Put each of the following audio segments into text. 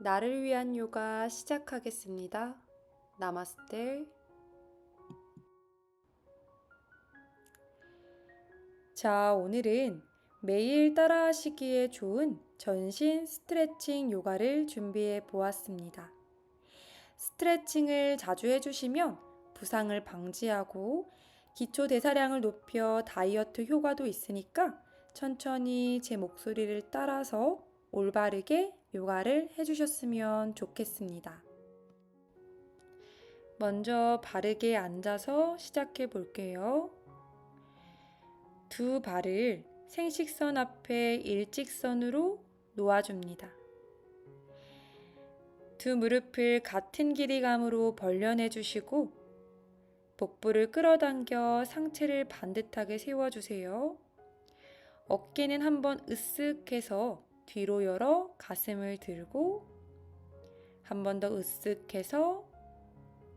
나를 위한 요가 시작하겠습니다. 나마스테. 자, 오늘은 매일 따라하시기에 좋은 전신 스트레칭 요가를 준비해 보았습니다. 스트레칭을 자주 해주시면 부상을 방지하고 기초 대사량을 높여 다이어트 효과도 있으니까 천천히 제 목소리를 따라서 올바르게 요가를 해주셨으면 좋겠습니다. 먼저 바르게 앉아서 시작해 볼게요. 두 발을 생식선 앞에 일직선으로 놓아줍니다. 두 무릎을 같은 길이감으로 벌려내 주시고 복부를 끌어당겨 상체를 반듯하게 세워주세요. 어깨는 한번 으쓱해서 뒤로 열어 가슴을 들고 한 번 더 으쓱해서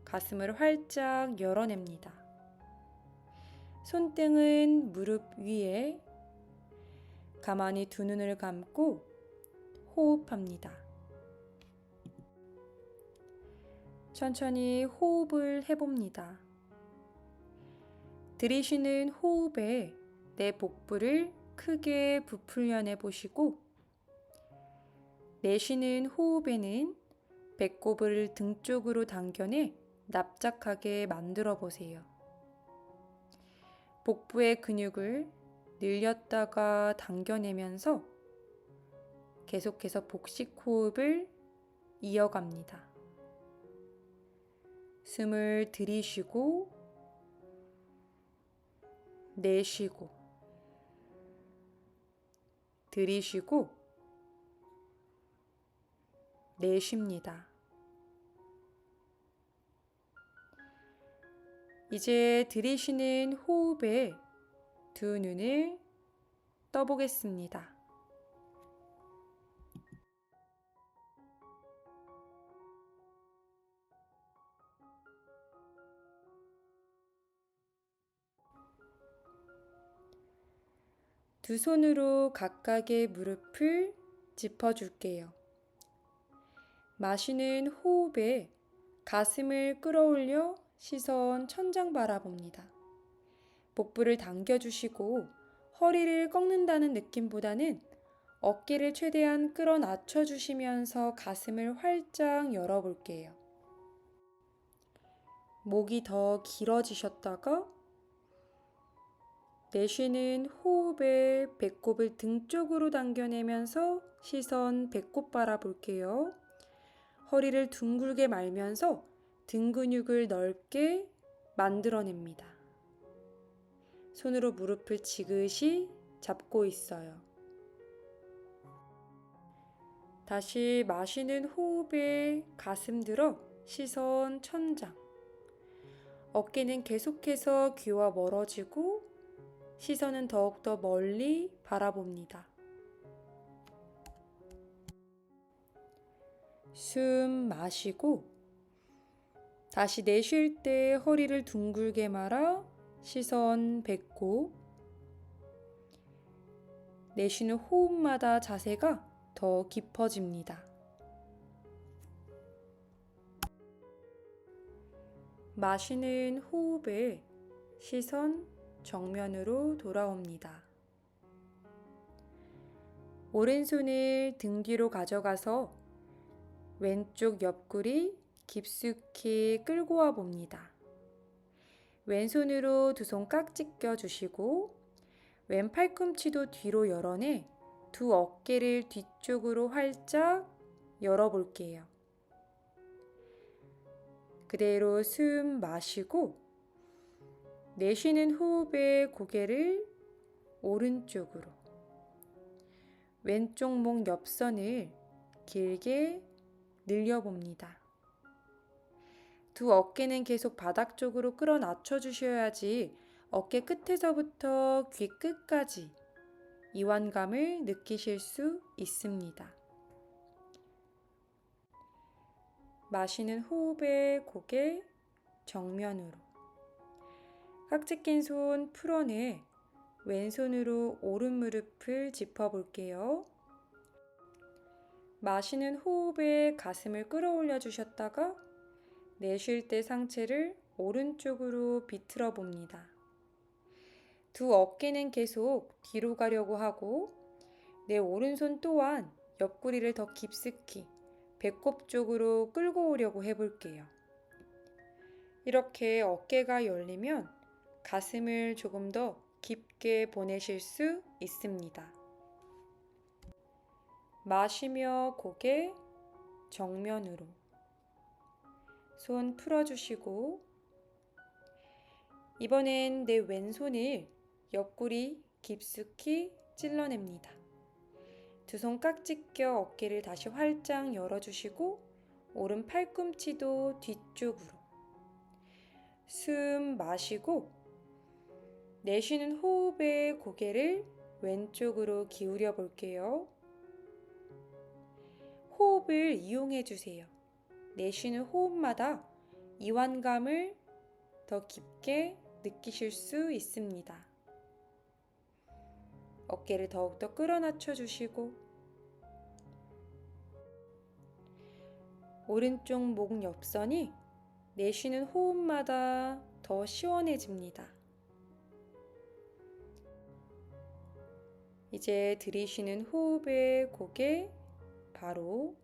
가슴을 활짝 열어냅니다. 손등은 무릎 위에 가만히 두 눈을 감고 호흡합니다. 천천히 호흡을 해봅니다. 들이쉬는 호흡에 내 복부를 크게 부풀려 내보시고 내쉬는 호흡에는 배꼽을 등 쪽으로 당겨내 납작하게 만들어 보세요. 복부의 근육을 늘렸다가 당겨내면서 계속해서 복식 호흡을 이어갑니다. 숨을 들이쉬고 내쉬고 들이쉬고 내쉽니다. 이제 들이쉬는 호흡에 두 눈을 떠보겠습니다. 두 손으로 각각의 무릎을 짚어줄게요. 마시는 호흡에 가슴을 끌어올려 시선 천장 바라봅니다. 복부를 당겨주시고 허리를 꺾는다는 느낌보다는 어깨를 최대한 끌어 낮춰주시면서 가슴을 활짝 열어볼게요. 목이 더 길어지셨다가 내쉬는 호흡에 배꼽을 등 쪽으로 당겨내면서 시선 배꼽 바라볼게요. 허리를 둥글게 말면서 등 근육을 넓게 만들어냅니다. 손으로 무릎을 지그시 잡고 있어요. 다시 마시는 호흡에 가슴 들어 시선 천장. 어깨는 계속해서 귀와 멀어지고 시선은 더욱더 멀리 바라봅니다. 숨 마시고 다시 내쉴 때 허리를 둥글게 말아 시선 배꼽. 내쉬는 호흡마다 자세가 더 깊어집니다. 마시는 호흡에 시선 정면으로 돌아옵니다. 오른손을 등 뒤로 가져가서 왼쪽 옆구리 깊숙이 끌고 와 봅니다. 왼손으로 두 손 깍지 껴주시고 왼 팔꿈치도 뒤로 열어내 두 어깨를 뒤쪽으로 활짝 열어볼게요. 그대로 숨 마시고 내쉬는 호흡에 고개를 오른쪽으로 왼쪽 목 옆선을 길게 늘려봅니다. 두 어깨는 계속 바닥 쪽으로 끌어 낮춰 주셔야지 어깨 끝에서부터 귀 끝까지 이완감을 느끼실 수 있습니다. 마시는 호흡에 고개 정면으로 깍지 낀 손 풀어내 왼손으로 오른 무릎을 짚어볼게요. 마시는 호흡에 가슴을 끌어올려 주셨다가 내쉴 때 상체를 오른쪽으로 비틀어 봅니다. 두 어깨는 계속 뒤로 가려고 하고 내 오른손 또한 옆구리를 더 깊숙이 배꼽 쪽으로 끌고 오려고 해볼게요. 이렇게 어깨가 열리면 가슴을 조금 더 깊게 보내실 수 있습니다. 마시며 고개 정면으로 손 풀어주시고 이번엔 내 왼손을 옆구리 깊숙이 찔러냅니다. 두 손 깍지 껴 어깨를 다시 활짝 열어주시고 오른 팔꿈치도 뒤쪽으로 숨 마시고 내쉬는 호흡에 고개를 왼쪽으로 기울여 볼게요. 호흡을 이용해 주세요. 내쉬는 호흡마다 이완감을 더 깊게 느끼실 수 있습니다. 어깨를 더욱더 끌어낮춰 주시고 오른쪽 목 옆선이 내쉬는 호흡마다 더 시원해집니다. 이제 들이쉬는 호흡에 고개 바로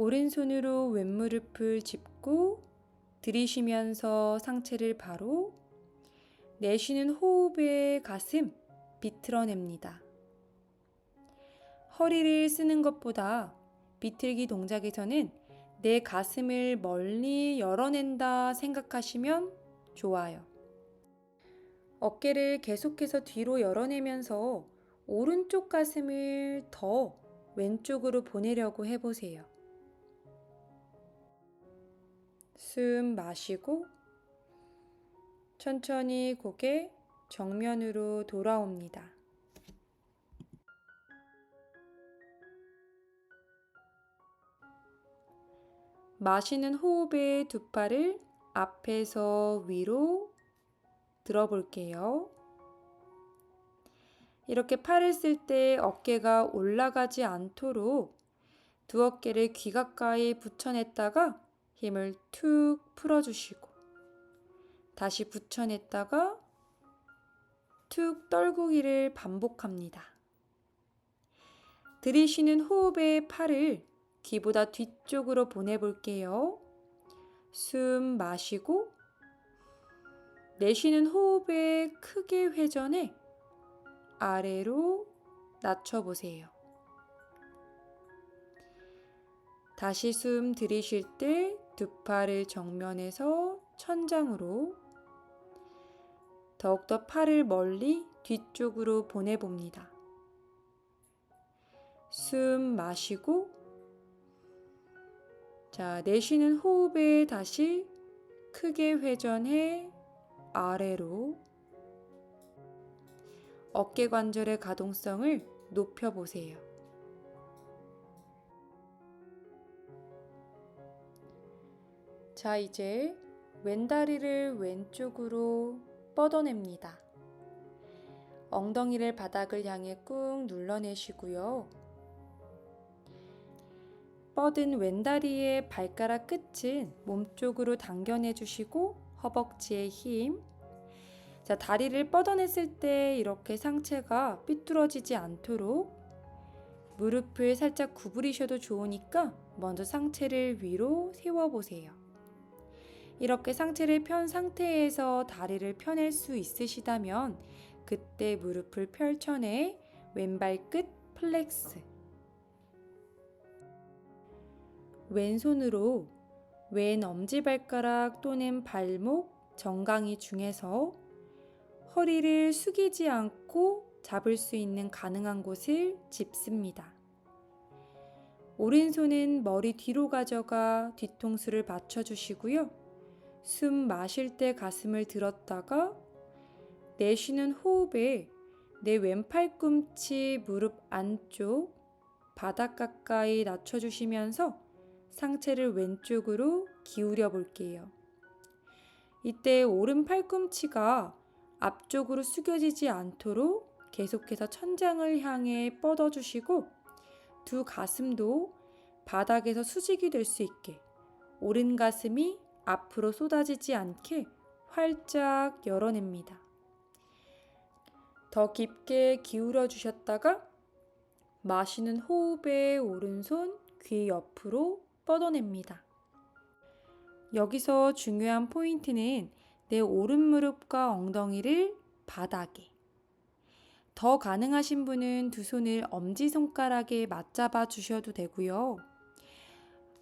오른손으로 왼무릎을 짚고 들이쉬면서 상체를 바로 내쉬는 호흡에 가슴 비틀어냅니다. 허리를 쓰는 것보다 비틀기 동작에서는 내 가슴을 멀리 열어낸다 생각하시면 좋아요. 어깨를 계속해서 뒤로 열어내면서 오른쪽 가슴을 더 왼쪽으로 보내려고 해보세요. 숨 마시고 천천히 고개 정면으로 돌아옵니다. 마시는 호흡에 두 팔을 앞에서 위로 들어볼게요. 이렇게 팔을 쓸 때 어깨가 올라가지 않도록 두 어깨를 귀 가까이 붙여냈다가 힘을 툭 풀어주시고 다시 붙여냈다가 툭 떨구기를 반복합니다. 들이쉬는 호흡에 팔을 귀보다 뒤쪽으로 보내볼게요. 숨 마시고 내쉬는 호흡에 크게 회전해 아래로 낮춰보세요. 다시 숨 들이쉴 때 두 팔을 정면에서 천장으로 더욱더 팔을 멀리 뒤쪽으로 보내봅니다. 숨 마시고 내쉬는 호흡에 다시 크게 회전해 아래로 어깨 관절의 가동성을 높여보세요. 이제 왼다리를 왼쪽으로 뻗어냅니다. 엉덩이를 바닥을 향해 꾹 눌러내시고요. 뻗은 왼다리의 발가락 끝은 몸쪽으로 당겨내주시고 허벅지에 힘. 다리를 뻗어냈을 때 이렇게 상체가 삐뚤어지지 않도록 무릎을 살짝 구부리셔도 좋으니까 먼저 상체를 위로 세워보세요. 이렇게 상체를 편 상태에서 다리를 펴낼 수 있으시다면 그때 무릎을 펼쳐내 왼발 끝 플렉스. 왼손으로 왼 엄지발가락 또는 발목 정강이 중에서 허리를 숙이지 않고 잡을 수 있는 가능한 곳을 짚습니다. 오른손은 머리 뒤로 가져가 뒤통수를 받쳐주시고요. 숨 마실 때 가슴을 들었다가 내쉬는 호흡에 내 왼팔꿈치 무릎 안쪽 바닥 가까이 낮춰주시면서 상체를 왼쪽으로 기울여 볼게요. 이때 오른 팔꿈치가 앞쪽으로 숙여지지 않도록 계속해서 천장을 향해 뻗어주시고 두 가슴도 바닥에서 수직이 될 수 있게 오른 가슴이 앞으로 쏟아지지 않게 활짝 열어냅니다. 더 깊게 기울여 주셨다가 마시는 호흡에 오른손 귀 옆으로 뻗어냅니다. 여기서 중요한 포인트는 내 오른 무릎과 엉덩이를 바닥에, 더 가능하신 분은 두 손을 엄지손가락에 맞잡아 주셔도 되고요.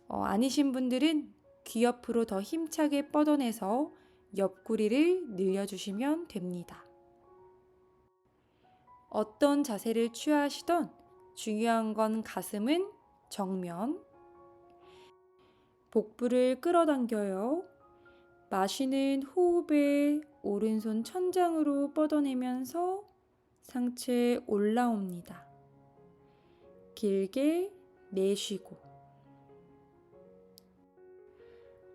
아니신 분들은 귀 옆으로 더 힘차게 뻗어내서 옆구리를 늘려주시면 됩니다. 어떤 자세를 취하시던 중요한 건 가슴은 정면, 복부를 끌어당겨요. 마시는 호흡에 오른손 천장으로 뻗어내면서 상체 올라옵니다. 길게 내쉬고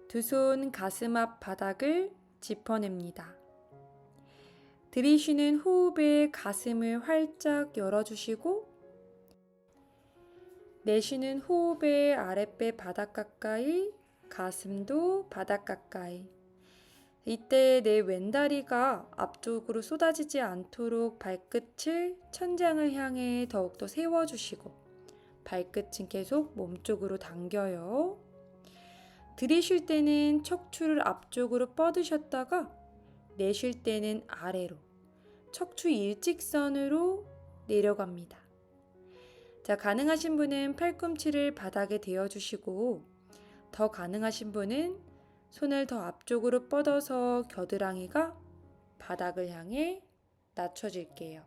두 손 가슴 앞 바닥을 짚어냅니다. 들이쉬는 호흡에 가슴을 활짝 열어주시고 내쉬는 호흡에 아랫배 바닥 가까이, 가슴도 바닥 가까이. 이때 내 왼다리가 앞쪽으로 쏟아지지 않도록 발끝을 천장을 향해 더욱더 세워주시고 발끝은 계속 몸쪽으로 당겨요. 들이쉴 때는 척추를 앞쪽으로 뻗으셨다가 내쉴 때는 아래로 척추 일직선으로 내려갑니다. 자, 가능하신 분은 팔꿈치를 바닥에 대어주시고 더 가능하신 분은 손을 더 앞쪽으로 뻗어서 겨드랑이가 바닥을 향해 낮춰질게요.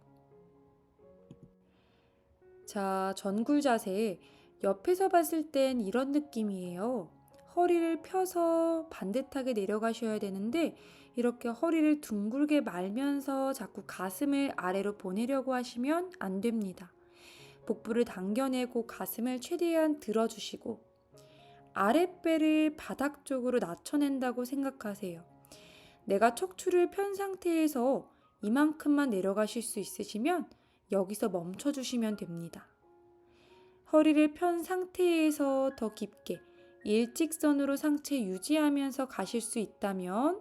자, 전굴 자세. 옆에서 봤을 땐 이런 느낌이에요. 허리를 펴서 반듯하게 내려가셔야 되는데 이렇게 허리를 둥글게 말면서 자꾸 가슴을 아래로 보내려고 하시면 안 됩니다. 복부를 당겨내고 가슴을 최대한 들어주시고 아랫배를 바닥 쪽으로 낮춰낸다고 생각하세요. 내가 척추를 편 상태에서 이만큼만 내려가실 수 있으시면 여기서 멈춰주시면 됩니다. 허리를 편 상태에서 더 깊게 일직선으로 상체 유지하면서 가실 수 있다면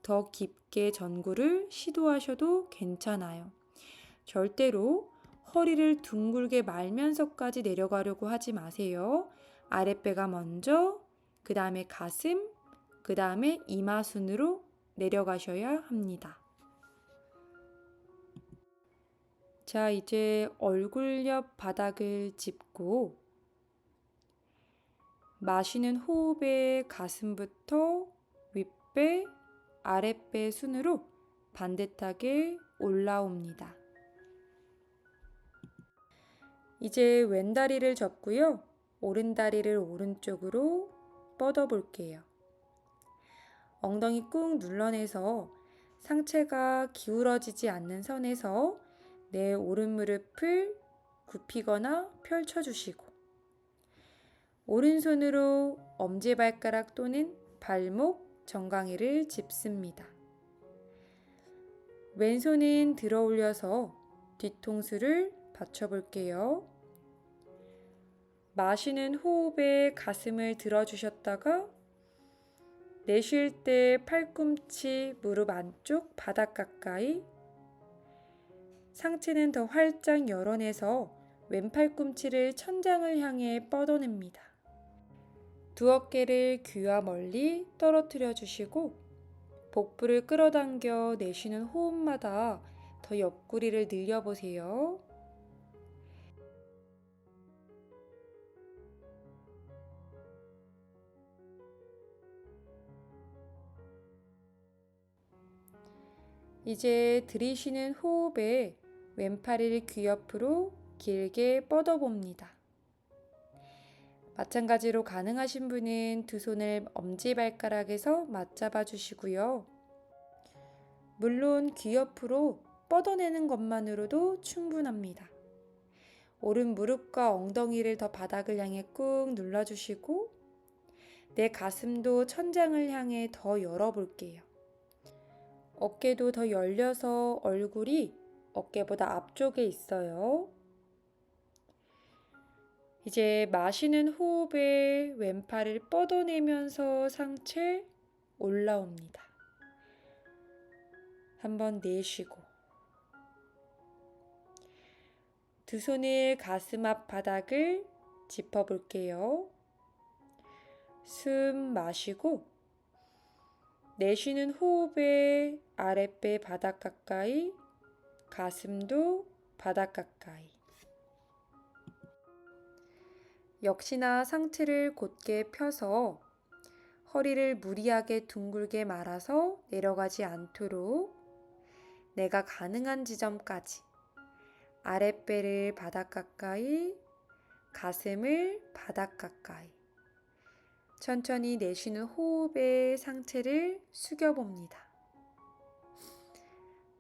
더 깊게 전구를 시도하셔도 괜찮아요. 절대로 허리를 둥글게 말면서까지 내려가려고 하지 마세요. 아랫배가 먼저, 그 다음에 가슴, 그 다음에 이마순으로 내려가셔야 합니다. 자, 이제 얼굴 옆 바닥을 짚고 마시는 호흡에 가슴부터 윗배, 아랫배 순으로 반듯하게 올라옵니다. 이제 왼다리를 접고요. 오른다리를 오른쪽으로 뻗어 볼게요. 엉덩이 꾹 눌러내서 상체가 기울어지지 않는 선에서 내 오른 무릎을 굽히거나 펼쳐주시고 오른손으로 엄지발가락 또는 발목, 정강이를 짚습니다. 왼손은 들어 올려서 뒤통수를 받쳐볼게요. 마시는 호흡에 가슴을 들어주셨다가 내쉴 때 팔꿈치, 무릎 안쪽, 바닥 가까이 상체는 더 활짝 열어내서 왼팔꿈치를 천장을 향해 뻗어냅니다. 두 어깨를 귀와 멀리 떨어뜨려 주시고 복부를 끌어당겨 내쉬는 호흡마다 더 옆구리를 늘려보세요. 이제 들이쉬는 호흡에 왼팔을 귀 옆으로 길게 뻗어봅니다. 마찬가지로 가능하신 분은 두 손을 엄지발가락에서 맞잡아 주시고요. 물론 귀 옆으로 뻗어내는 것만으로도 충분합니다. 오른 무릎과 엉덩이를 더 바닥을 향해 꾹 눌러주시고 내 가슴도 천장을 향해 더 열어볼게요. 어깨도 더 열려서 얼굴이 어깨보다 앞쪽에 있어요. 이제 마시는 호흡에 왼팔을 뻗어내면서 상체 올라옵니다. 한번 내쉬고 두 손을 가슴 앞 바닥을 짚어볼게요. 숨 마시고 내쉬는 호흡에 아랫배 바닥 가까이, 가슴도 바닥 가까이. 역시나 상체를 곧게 펴서 허리를 무리하게 둥글게 말아서 내려가지 않도록 내가 가능한 지점까지 아랫배를 바닥 가까이, 가슴을 바닥 가까이. 천천히 내쉬는 호흡에 상체를 숙여봅니다.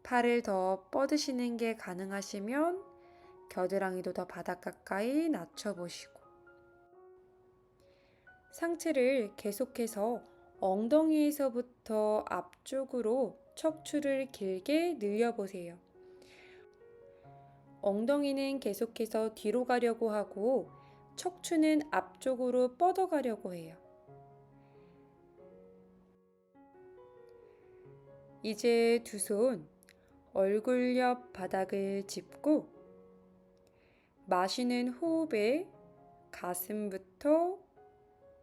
팔을 더 뻗으시는 게 가능하시면 겨드랑이도 더 바닥 가까이 낮춰보시고 상체를 계속해서 엉덩이에서부터 앞쪽으로 척추를 길게 늘려보세요. 엉덩이는 계속해서 뒤로 가려고 하고 척추는 앞쪽으로 뻗어가려고 해요. 이제 두 손 얼굴 옆 바닥을 짚고 마시는 호흡에 가슴부터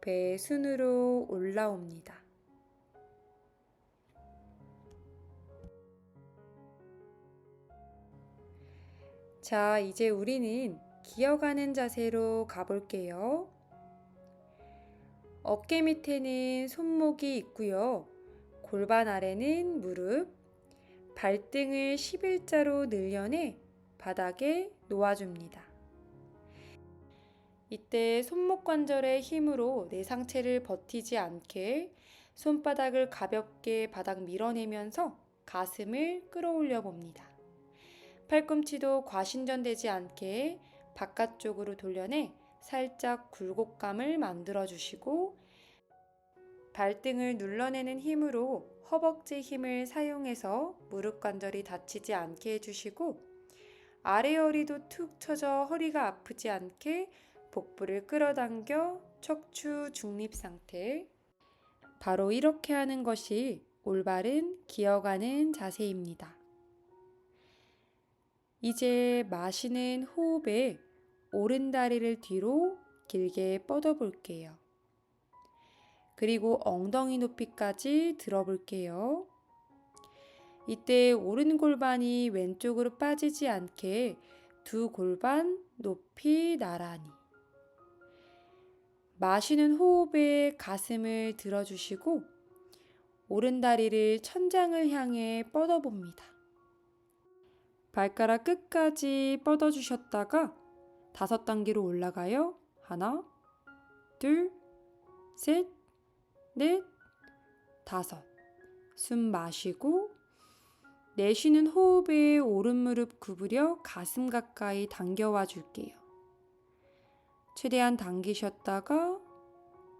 배 순으로 올라옵니다. 자, 이제 우리는 기어가는 자세로 가볼게요. 어깨 밑에는 손목이 있고요. 골반 아래는 무릎, 발등을 11자로 늘려내 바닥에 놓아줍니다. 이때 손목 관절의 힘으로 내 상체를 버티지 않게 손바닥을 가볍게 바닥 밀어내면서 가슴을 끌어올려 봅니다. 팔꿈치도 과신전되지 않게 바깥쪽으로 돌려내 살짝 굴곡감을 만들어 주시고 발등을 눌러내는 힘으로 허벅지 힘을 사용해서 무릎 관절이 다치지 않게 해주시고 아래 허리도 툭 쳐져 허리가 아프지 않게 복부를 끌어당겨 척추 중립 상태. 바로 이렇게 하는 것이 올바른 기어가는 자세입니다. 이제 마시는 호흡에 오른 다리를 뒤로 길게 뻗어 볼게요. 그리고 엉덩이 높이까지 들어볼게요. 이때 오른 골반이 왼쪽으로 빠지지 않게 두 골반 높이 나란히. 마시는 호흡에 가슴을 들어주시고 오른 다리를 천장을 향해 뻗어봅니다. 발가락 끝까지 뻗어주셨다가 5단계로 올라가요. 하나, 둘, 셋, 넷, 5. 숨 마시고 내쉬는 호흡에 오른 무릎 구부려 가슴 가까이 당겨와 줄게요. 최대한 당기셨다가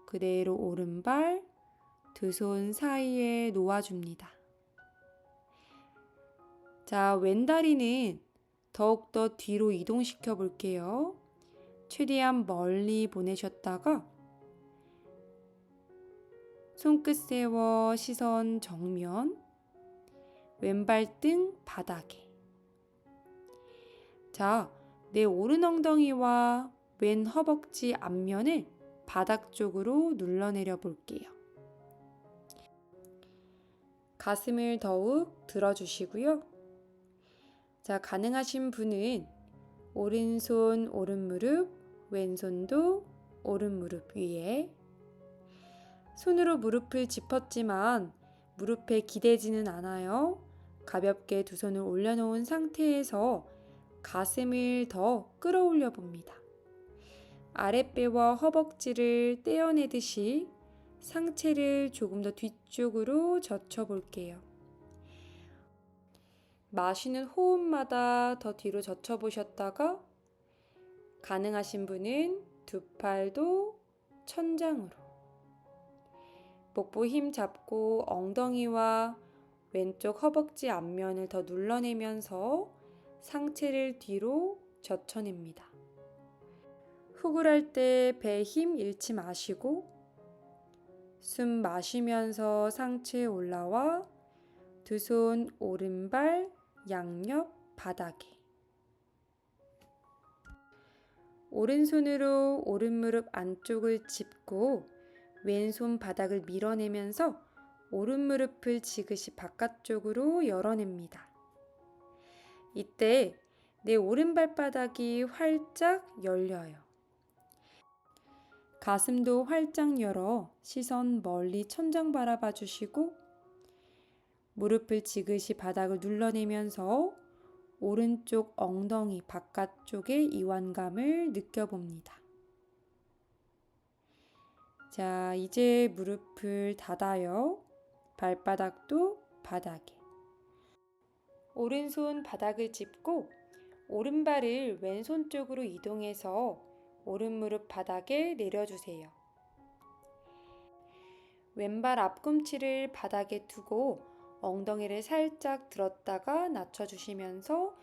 그대로 오른발 두 손 사이에 놓아줍니다. 자, 왼다리는 더욱더 뒤로 이동시켜 볼게요. 최대한 멀리 보내셨다가 손끝 세워 시선 정면, 왼발등 바닥에. 자, 내 오른 엉덩이와 왼 허벅지 앞면을 바닥 쪽으로 눌러내려 볼게요. 가슴을 더욱 들어주시고요. 자, 가능하신 분은 오른손 오른 무릎, 왼손도 오른 무릎 위에. 손으로 무릎을 짚었지만 무릎에 기대지는 않아요. 가볍게 두 손을 올려놓은 상태에서 가슴을 더 끌어올려 봅니다. 아랫배와 허벅지를 떼어내듯이 상체를 조금 더 뒤쪽으로 젖혀 볼게요. 마시는 호흡마다 더 뒤로 젖혀 보셨다가 가능하신 분은 두 팔도 천장으로. 복부 힘 잡고 엉덩이와 왼쪽 허벅지 앞면을 더 눌러내면서 상체를 뒤로 젖혀냅니다. 훅을 할 때 배 힘 잃지 마시고 숨 마시면서 상체에 올라와 두 손 오른발 양옆 바닥에 오른손으로 오른무릎 안쪽을 짚고 왼손 바닥을 밀어내면서 오른무릎을 지그시 바깥쪽으로 열어냅니다. 이때 내 오른발바닥이 활짝 열려요. 가슴도 활짝 열어 시선 멀리 천장 바라봐 주시고 무릎을 지그시 바닥을 눌러내면서 오른쪽 엉덩이 바깥쪽의 이완감을 느껴봅니다. 자, 이제 무릎을 닫아요. 발바닥도 바닥에. 오른손 바닥을 짚고 오른발을 왼손 쪽으로 이동해서 오른무릎 바닥에 내려주세요. 왼발 앞꿈치를 바닥에 두고 엉덩이를 살짝 들었다가 낮춰주시면서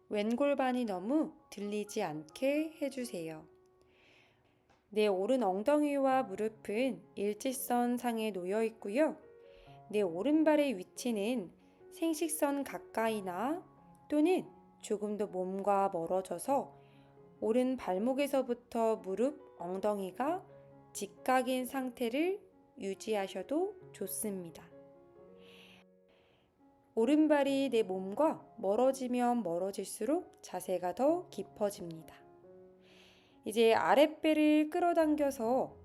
왼골반이 너무 들리지 않게 해주세요. 내 오른 엉덩이와 무릎은 일직선 상에 놓여 있고요. 내 오른발의 위치는 생식선 가까이나 또는 조금 더 몸과 멀어져서 오른 발목에서부터 무릎, 엉덩이가 직각인 상태를 유지하셔도 좋습니다. 오른발이 내 몸과 멀어지면 멀어질수록 자세가 더 깊어집니다. 이제 아랫배를 끌어당겨서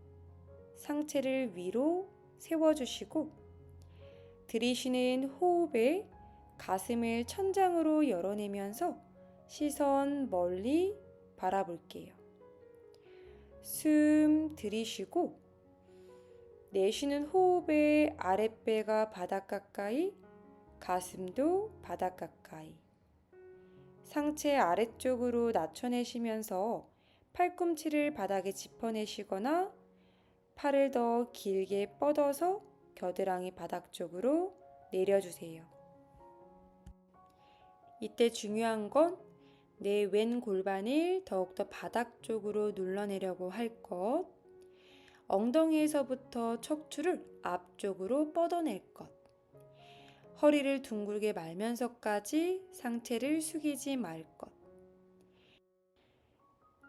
상체를 위로 세워주시고 들이쉬는 호흡에 가슴을 천장으로 열어내면서 시선 멀리 바라볼게요. 숨 들이쉬고 내쉬는 호흡에 아랫배가 바닥 가까이, 가슴도 바닥 가까이. 상체 아래쪽으로 낮춰내시면서 팔꿈치를 바닥에 짚어내시거나 팔을 더 길게 뻗어서 겨드랑이 바닥 쪽으로 내려주세요. 이때 중요한 건 내 왼 골반을 더욱더 바닥 쪽으로 눌러내려고 할 것, 엉덩이에서부터 척추를 앞쪽으로 뻗어낼 것, 허리를 둥글게 말면서까지 상체를 숙이지 말 것.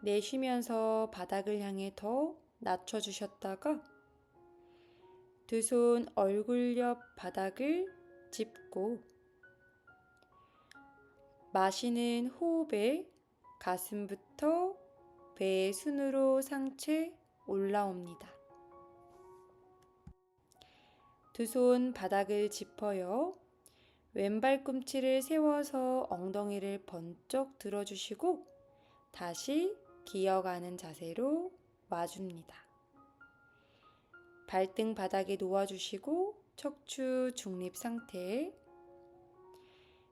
내쉬면서 바닥을 향해 더 낮춰주셨다가 두 손 얼굴 옆 바닥을 짚고 마시는 호흡에 가슴부터 배의 순으로 상체 올라옵니다. 두 손 바닥을 짚어요. 왼발 꿈치를 세워서 엉덩이를 번쩍 들어주시고 다시 기어가는 자세로 와줍니다. 발등 바닥에 놓아주시고 척추 중립 상태.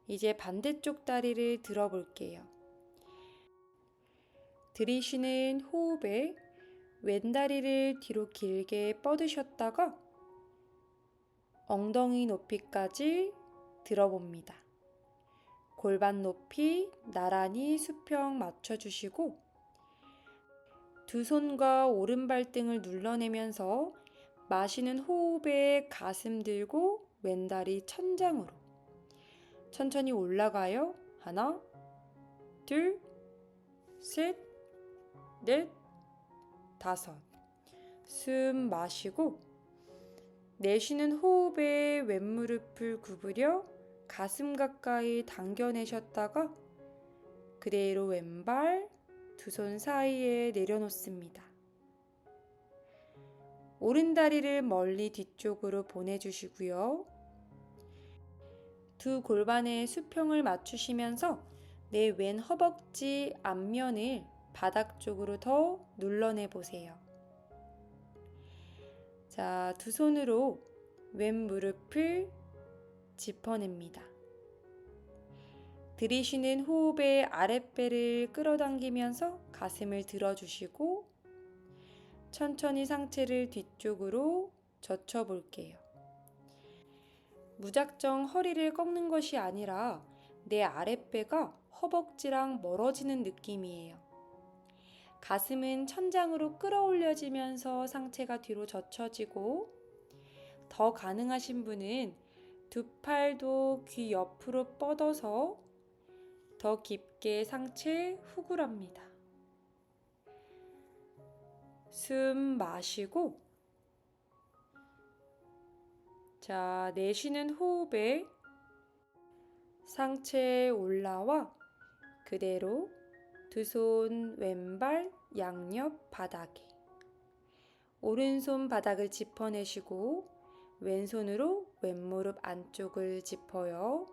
이제 반대쪽 다리를 들어볼게요. 들이쉬는 호흡에 왼다리를 뒤로 길게 뻗으셨다가 엉덩이 높이까지 들어봅니다. 골반 높이 나란히 수평 맞춰주시고 두 손과 오른발등을 눌러내면서 마시는 호흡에 가슴 들고 왼다리 천장으로 천천히 올라가요. 하나, 둘, 셋, 넷, 다섯. 숨 마시고 내쉬는 호흡에 왼무릎을 구부려 가슴 가까이 당겨내셨다가 그대로 왼발 두 손 사이에 내려놓습니다. 오른다리를 멀리 뒤쪽으로 보내주시고요. 두 골반의 수평을 맞추시면서 내 왼 허벅지 앞면을 바닥 쪽으로 더 눌러내 보세요. 자, 두 손으로 왼 무릎을 짚어냅니다. 들이쉬는 호흡에 아랫배를 끌어당기면서 가슴을 들어주시고 천천히 상체를 뒤쪽으로 젖혀볼게요. 무작정 허리를 꺾는 것이 아니라 내 아랫배가 허벅지랑 멀어지는 느낌이에요. 가슴은 천장으로 끌어올려지면서 상체가 뒤로 젖혀지고, 더 가능하신 분은 두 팔도 귀 옆으로 뻗어서 더 깊게 상체 후굴합니다. 숨 마시고, 자, 내쉬는 호흡에 상체에 올라와 그대로 두 손 왼발 양옆 바닥에, 오른손 바닥을 짚어내시고 왼손으로 왼무릎 안쪽을 짚어요.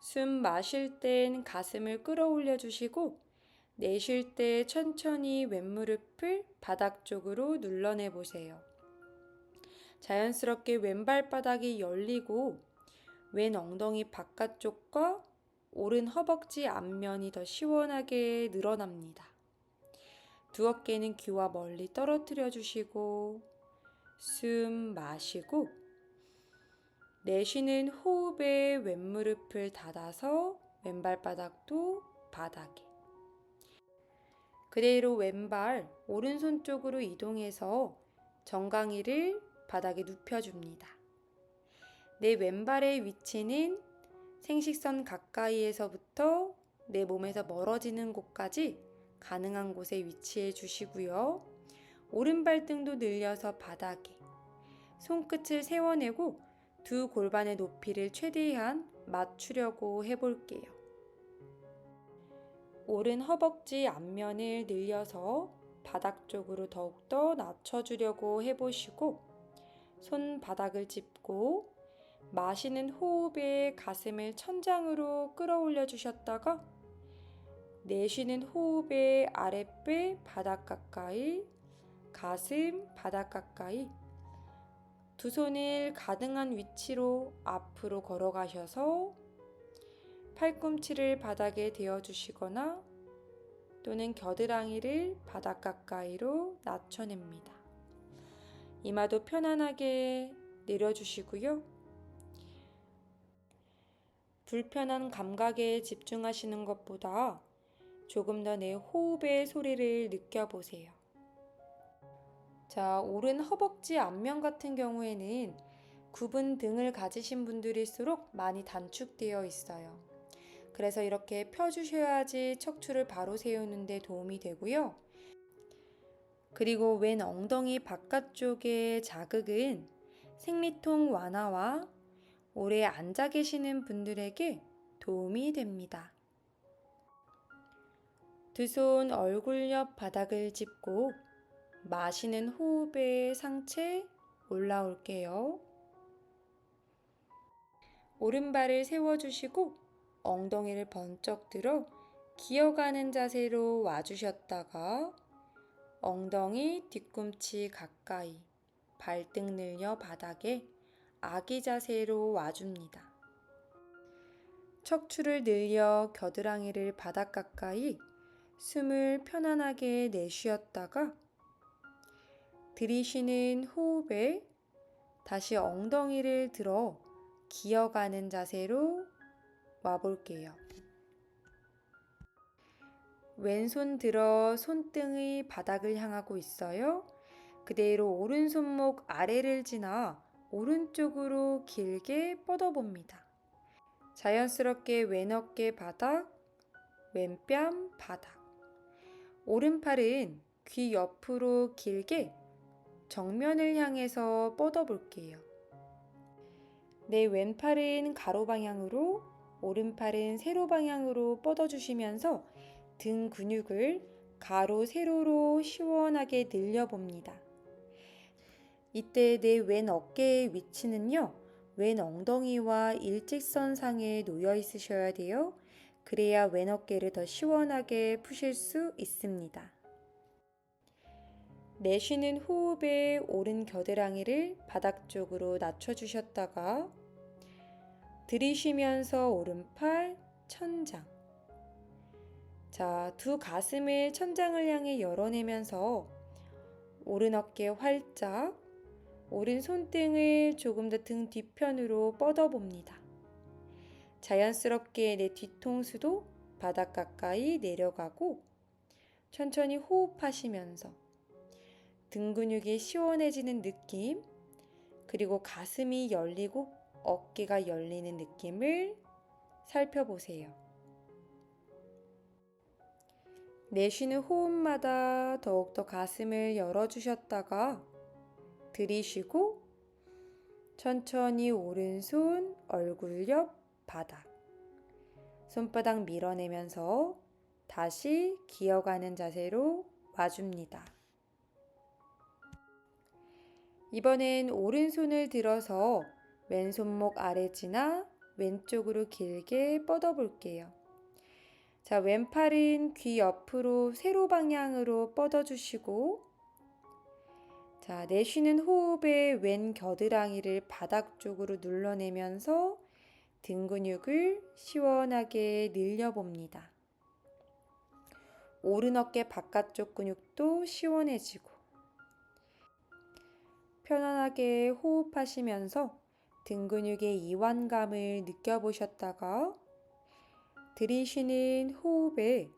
숨 마실 땐 가슴을 끌어올려 주시고, 내쉴 때 천천히 왼무릎을 바닥 쪽으로 눌러내 보세요. 자연스럽게 왼발바닥이 열리고 왼 엉덩이 바깥쪽과 오른 허벅지 앞면이 더 시원하게 늘어납니다. 두 어깨는 귀와 멀리 떨어뜨려 주시고, 숨 마시고, 내쉬는 호흡에 왼무릎을 닫아서 왼발바닥도 바닥에. 그대로 왼발 오른손 쪽으로 이동해서 정강이를 바닥에 눕혀줍니다. 내 왼발의 위치는 생식선 가까이에서부터 내 몸에서 멀어지는 곳까지 가능한 곳에 위치해 주시고요. 오른발등도 늘려서 바닥에, 손끝을 세워내고 두 골반의 높이를 최대한 맞추려고 해볼게요. 오른 허벅지 앞면을 늘려서 바닥 쪽으로 더욱더 낮춰주려고 해보시고, 손바닥을 짚고 마시는 호흡에 가슴을 천장으로 끌어올려 주셨다가, 내쉬는 호흡에 아랫배 바닥 가까이, 가슴 바닥 가까이, 두 손을 가능한 위치로 앞으로 걸어가셔서 팔꿈치를 바닥에 대어주시거나 또는 겨드랑이를 바닥 가까이로 낮춰냅니다. 이마도 편안하게 내려주시고요. 불편한 감각에 집중하시는 것보다 조금 더 내 호흡의 소리를 느껴보세요. 자, 오른 허벅지 앞면 같은 경우에는 굽은 등을 가지신 분들일수록 많이 단축되어 있어요. 그래서 이렇게 펴주셔야지 척추를 바로 세우는 데 도움이 되고요. 그리고 왼 엉덩이 바깥쪽의 자극은 생리통 완화와 오래 앉아 계시는 분들에게 도움이 됩니다. 두 손 얼굴 옆 바닥을 짚고 마시는 호흡에 상체 올라올게요. 오른발을 세워주시고 엉덩이를 번쩍 들어 기어가는 자세로 와주셨다가 엉덩이 뒤꿈치 가까이, 발등 늘려 바닥에 아기 자세로 와줍니다. 척추를 늘려 겨드랑이를 바닥 가까이, 숨을 편안하게 내쉬었다가 들이쉬는 호흡에 다시 엉덩이를 들어 기어가는 자세로 와볼게요. 왼손 들어 손등이 바닥을 향하고 있어요. 그대로 오른손목 아래를 지나 오른쪽으로 길게 뻗어봅니다. 자연스럽게 왼 어깨 바닥, 왼뺨 바닥. 오른팔은 귀 옆으로 길게 정면을 향해서 뻗어볼게요. 내 왼팔은 가로 방향으로, 오른팔은 세로 방향으로 뻗어주시면서 등 근육을 가로, 세로로 시원하게 늘려봅니다. 이때 내 왼 어깨의 위치는요, 왼 엉덩이와 일직선상에 놓여 있으셔야 돼요. 그래야 왼 어깨를 더 시원하게 푸실 수 있습니다. 내쉬는 호흡에 오른 겨드랑이를 바닥 쪽으로 낮춰주셨다가 들이쉬면서 오른팔 천장. 자, 두 가슴을 천장을 향해 열어내면서 오른 어깨 활짝, 오른 손등을 조금 더 등 뒤편으로 뻗어봅니다. 자연스럽게 내 뒤통수도 바닥 가까이 내려가고 천천히 호흡하시면서 등 근육이 시원해지는 느낌, 그리고 가슴이 열리고 어깨가 열리는 느낌을 살펴보세요. 내쉬는 호흡마다 더욱더 가슴을 열어주셨다가 들이쉬고 천천히 오른손 얼굴 옆 바닥, 손바닥 밀어내면서 다시 기어가는 자세로 와줍니다. 이번엔 오른손을 들어서 왼손목 아래 지나 왼쪽으로 길게 뻗어볼게요. 자, 왼팔은 귀 옆으로 세로 방향으로 뻗어주시고, 자, 내쉬는 호흡에 왼 겨드랑이를 바닥 쪽으로 눌러내면서 등 근육을 시원하게 늘려봅니다. 오른 어깨 바깥쪽 근육도 시원해지고, 편안하게 호흡하시면서 등 근육의 이완감을 느껴보셨다가 들이쉬는 호흡에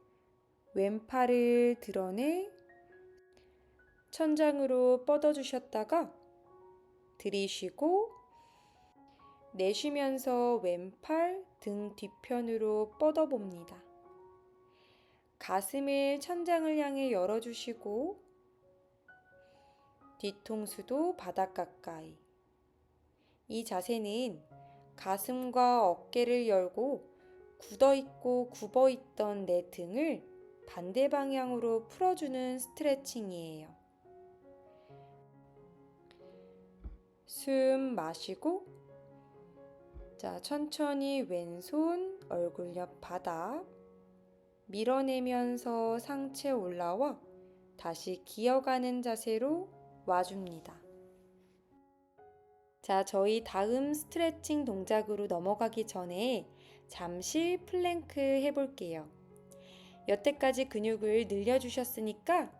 왼팔을 드러내 천장으로 뻗어주셨다가 들이쉬고 내쉬면서 왼팔 등 뒤편으로 뻗어봅니다. 가슴을 천장을 향해 열어주시고 뒤통수도 바닥 가까이. 이 자세는 가슴과 어깨를 열고 굳어있고 굽어있던 내 등을 반대 방향으로 풀어주는 스트레칭이에요. 숨 마시고, 자, 천천히 왼손 얼굴 옆 바닥 밀어내면서 상체 올라와 다시 기어가는 자세로 와줍니다. 자, 저희 다음 스트레칭 동작으로 넘어가기 전에 잠시 플랭크 해볼게요. 여태까지 근육을 늘려주셨으니까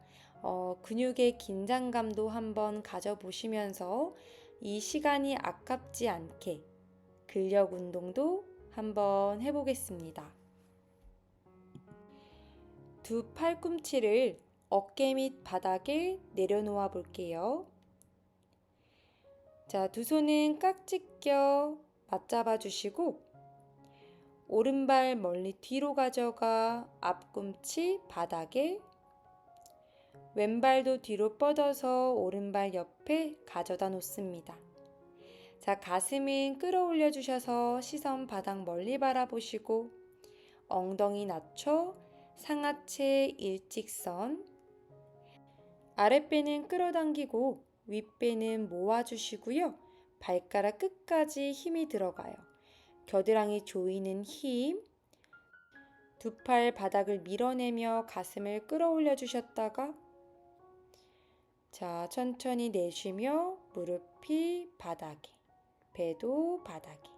근육의 긴장감도 한번 가져보시면서 이 시간이 아깝지 않게 근력 운동도 한번 해보겠습니다. 두 팔꿈치를 어깨 밑 바닥에 내려놓아 볼게요. 자, 두 손은 깍지 껴 맞잡아 주시고 오른발 멀리 뒤로 가져가 앞꿈치 바닥에, 왼발도 뒤로 뻗어서 오른발 옆에 가져다 놓습니다. 자, 가슴은 끌어올려 주셔서 시선 바닥 멀리 바라보시고 엉덩이 낮춰 상하체 일직선, 아랫배는 끌어당기고 윗배는 모아주시고요. 발가락 끝까지 힘이 들어가요. 겨드랑이 조이는 힘, 두 팔 바닥을 밀어내며 가슴을 끌어올려 주셨다가 자, 천천히 내쉬며 무릎이 바닥에, 배도 바닥에.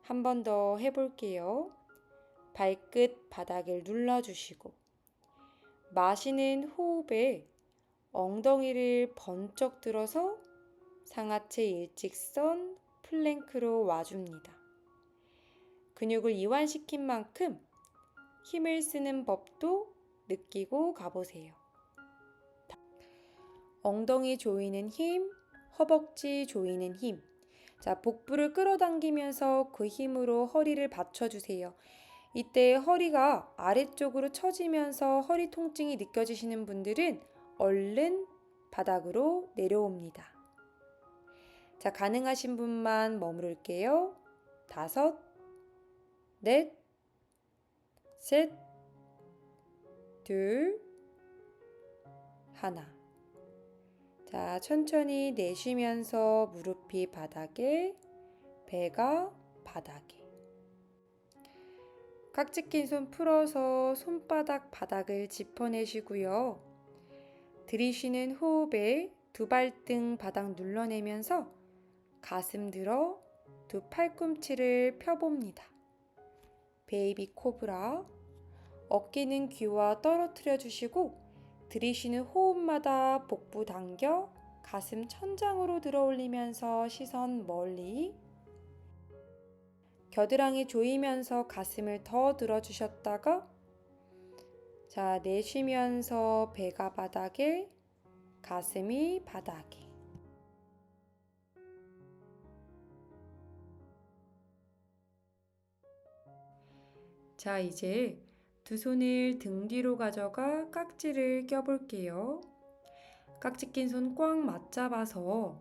한 번 더 해볼게요. 발끝 바닥을 눌러주시고 마시는 호흡에 엉덩이를 번쩍 들어서 상하체 일직선 플랭크로 와줍니다. 근육을 이완시킨 만큼 힘을 쓰는 법도 느끼고 가보세요. 엉덩이 조이는 힘, 허벅지 조이는 힘. 자, 복부를 끌어당기면서 그 힘으로 허리를 받쳐주세요. 이때 허리가 아래쪽으로 처지면서 허리 통증이 느껴지시는 분들은 얼른 바닥으로 내려옵니다. 자, 가능하신 분만 머무를게요. 5, 넷, 셋, 둘, 하나. 자, 천천히 내쉬면서 무릎이 바닥에, 배가 바닥에. 깍지 낀 손 풀어서 손바닥 바닥을 짚어내시고요. 들이쉬는 호흡에 두 발등 바닥 눌러내면서 가슴 들어 두 팔꿈치를 펴봅니다. 베이비 코브라. 어깨는 귀와 떨어뜨려 주시고 들이쉬는 호흡마다 복부 당겨 가슴 천장으로 들어 올리면서 시선 멀리. 겨드랑이 조이면서 가슴을 더 들어주셨다가 자, 내쉬면서 배가 바닥에, 가슴이 바닥에. 자, 이제 두 손을 등 뒤로 가져가 깍지를 껴볼게요. 깍지 낀 손 꽉 맞잡아서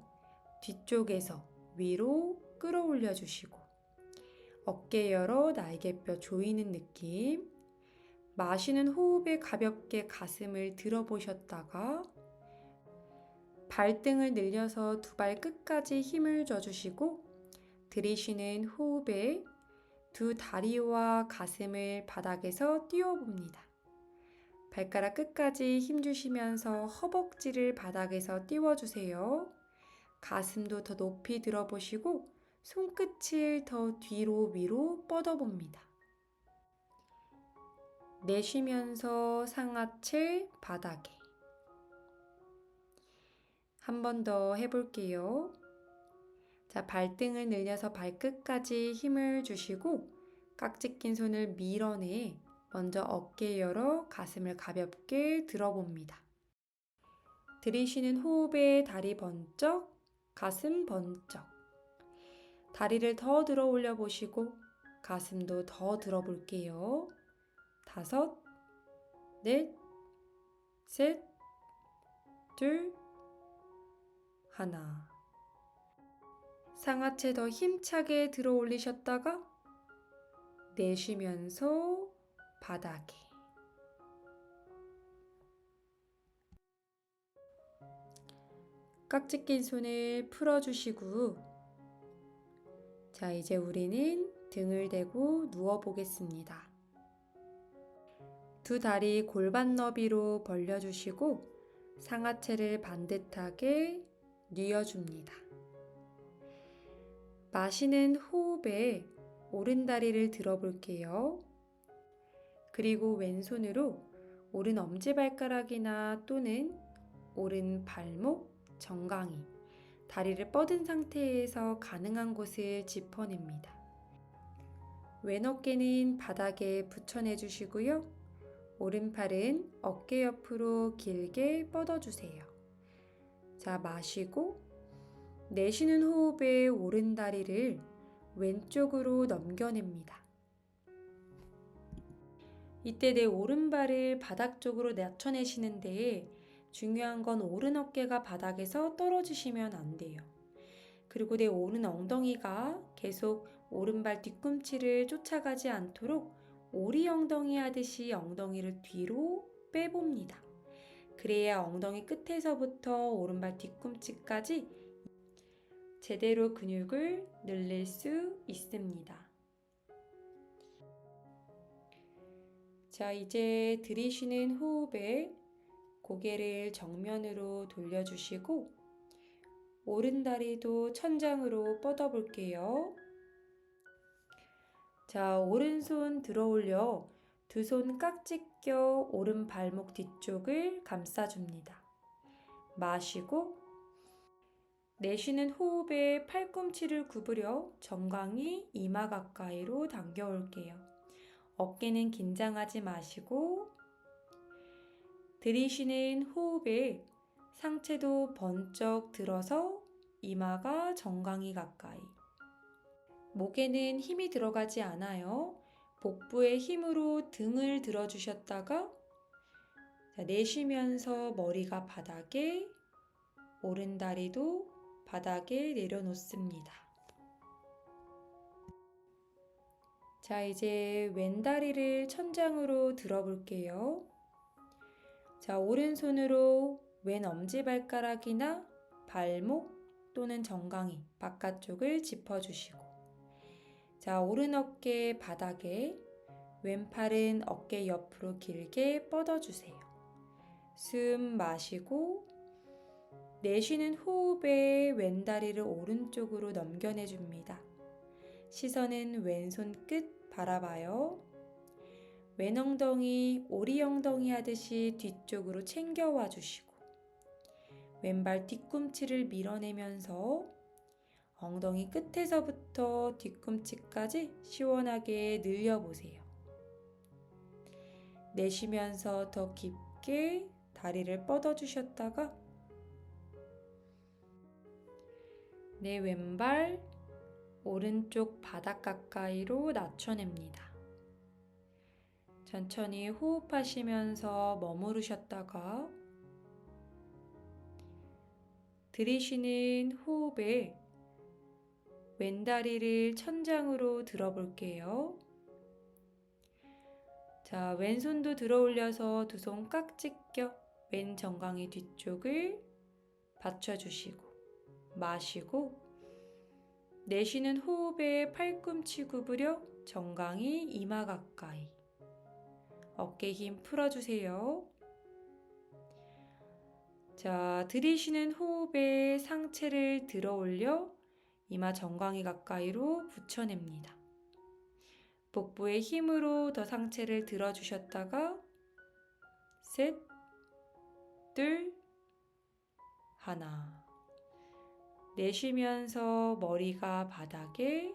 뒤쪽에서 위로 끌어올려 주시고 어깨 열어 날개뼈 조이는 느낌. 마시는 호흡에 가볍게 가슴을 들어보셨다가 발등을 늘려서 두 발 끝까지 힘을 줘주시고 들이쉬는 호흡에 두 다리와 가슴을 바닥에서 띄워봅니다. 발가락 끝까지 힘주시면서 허벅지를 바닥에서 띄워주세요. 가슴도 더 높이 들어보시고 손끝을 더 뒤로 위로 뻗어봅니다. 내쉬면서 상하체 바닥에. 한 번 더 해볼게요. 자, 발등을 늘려서 발끝까지 힘을 주시고 깍지 낀 손을 밀어내 먼저 어깨 열어 가슴을 가볍게 들어봅니다. 들이쉬는 호흡에 다리 번쩍, 가슴 번쩍. 다리를 더 들어 올려 보시고 가슴도 더 들어 볼게요. 5, 넷, 셋, 둘, 하나. 상하체 더 힘차게 들어 올리셨다가 내쉬면서 바닥에. 깍지 낀 손을 풀어주시고 자, 이제 우리는 등을 대고 누워 보겠습니다. 두 다리 골반 너비로 벌려주시고 상하체를 반듯하게 뉘어줍니다. 마시는 호흡에 오른 다리를 들어볼게요. 그리고 왼손으로 오른 엄지발가락이나 또는 오른 발목, 정강이, 다리를 뻗은 상태에서 가능한 곳을 짚어냅니다. 왼 어깨는 바닥에 붙여내 주시고요. 오른팔은 어깨 옆으로 길게 뻗어주세요. 자, 마시고 내쉬는 호흡에 오른 다리를 왼쪽으로 넘겨냅니다. 이때 내 오른발을 바닥 쪽으로 낮춰내시는데 중요한 건 오른 어깨가 바닥에서 떨어지시면 안 돼요. 그리고 내 오른 엉덩이가 계속 오른발 뒤꿈치를 쫓아가지 않도록 오리 엉덩이 하듯이 엉덩이를 뒤로 빼봅니다. 그래야 엉덩이 끝에서부터 오른발 뒤꿈치까지 제대로 근육을 늘릴 수 있습니다. 자, 이제 들이쉬는 호흡에 고개를 정면으로 돌려주시고 오른 다리도 천장으로 뻗어볼게요. 자, 오른손 들어 올려 두 손 깍지 껴 오른 발목 뒤쪽을 감싸줍니다. 마시고 내쉬는 호흡에 팔꿈치를 구부려 정강이 이마 가까이로 당겨올게요. 어깨는 긴장하지 마시고 들이쉬는 호흡에 상체도 번쩍 들어서 이마가 정강이 가까이. 목에는 힘이 들어가지 않아요. 복부의 힘으로 등을 들어주셨다가 내쉬면서 머리가 바닥에, 오른 다리도 바닥에 내려놓습니다. 자, 이제 왼 다리를 천장으로 들어볼게요. 자, 오른손으로 왼 엄지발가락이나 발목 또는 정강이 바깥쪽을 짚어주시고 자, 오른 어깨 바닥에 왼팔은 어깨 옆으로 길게 뻗어주세요. 숨 마시고 내쉬는 호흡에 왼 다리를 오른쪽으로 넘겨내줍니다. 시선은 왼손 끝 바라봐요. 왼 엉덩이 오리 엉덩이 하듯이 뒤쪽으로 챙겨와 주시고 왼발 뒤꿈치를 밀어내면서 엉덩이 끝에서부터 뒤꿈치까지 시원하게 늘려보세요. 내쉬면서 더 깊게 다리를 뻗어주셨다가 내 왼발 오른쪽 바닥 가까이로 낮춰냅니다. 천천히 호흡하시면서 머무르셨다가 들이쉬는 호흡에 왼다리를 천장으로 들어볼게요. 자, 왼손도 들어 올려서 두 손 깍지 껴 왼 정강이 뒤쪽을 받쳐주시고 마시고 내쉬는 호흡에 팔꿈치 구부려 정강이 이마 가까이 어깨 힘 풀어주세요. 자, 들이쉬는 호흡에 상체를 들어 올려 이마 정강이 가까이로 붙여냅니다. 복부의 힘으로 더 상체를 들어주셨다가 셋, 둘, 하나. 내쉬면서 머리가 바닥에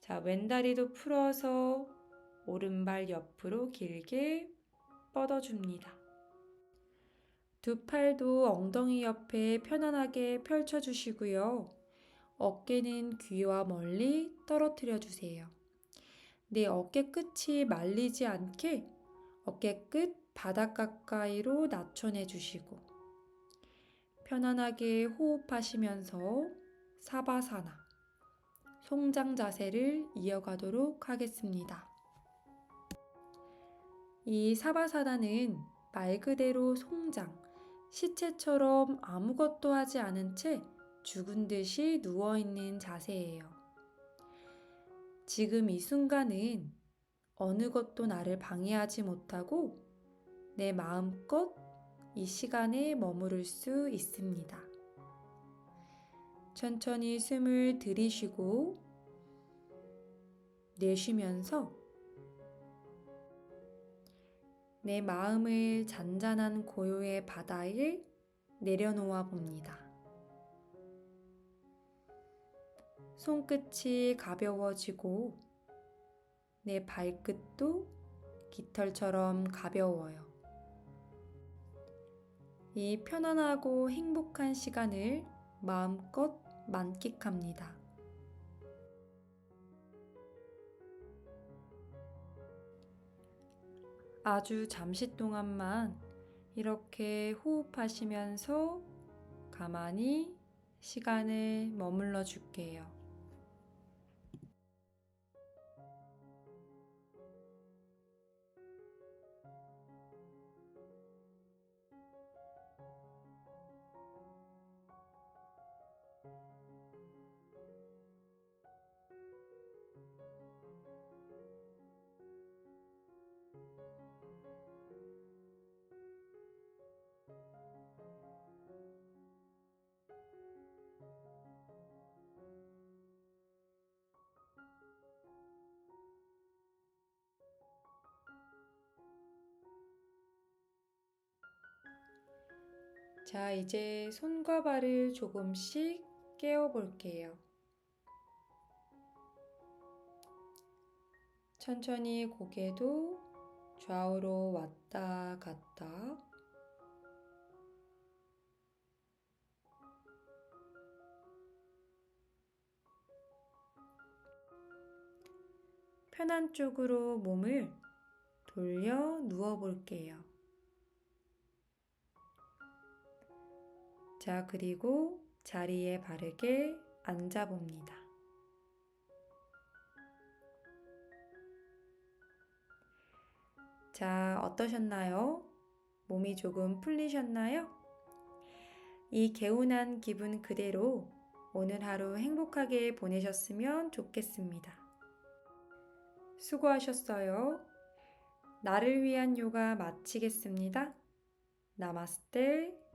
자, 왼다리도 풀어서 오른발 옆으로 길게 뻗어줍니다. 두 팔도 엉덩이 옆에 편안하게 펼쳐주시고요. 어깨는 귀와 멀리 떨어뜨려 주세요. 내 어깨 끝이 말리지 않게 어깨 끝 바닥 가까이로 낮춰내 주시고 편안하게 호흡하시면서 사바사나 송장 자세를 이어가도록 하겠습니다. 이 사바사나는 말 그대로 송장, 시체처럼 아무것도 하지 않은 채 죽은 듯이 누워있는 자세예요. 지금 이 순간은 어느 것도 나를 방해하지 못하고 내 마음껏 이 시간에 머무를 수 있습니다. 천천히 숨을 들이쉬고 내쉬면서 내 마음을 잔잔한 고요의 바다에 내려놓아 봅니다. 손끝이 가벼워지고 내 발끝도 깃털처럼 가벼워요. 이 편안하고 행복한 시간을 마음껏 만끽합니다. 아주 잠시 동안만 이렇게 호흡하시면서 가만히 시간을 머물러 줄게요. 자, 이제 손과 발을 조금씩 깨워 볼게요. 천천히 고개도 좌우로 왔다 갔다. 편한 쪽으로 몸을 돌려 누워 볼게요. 자, 그리고 자리에 바르게 앉아 봅니다. 자, 어떠셨나요? 몸이 조금 풀리셨나요? 이 개운한 기분 그대로 오늘 하루 행복하게 보내셨으면 좋겠습니다. 수고하셨어요. 나를 위한 요가 마치겠습니다. 나마스테.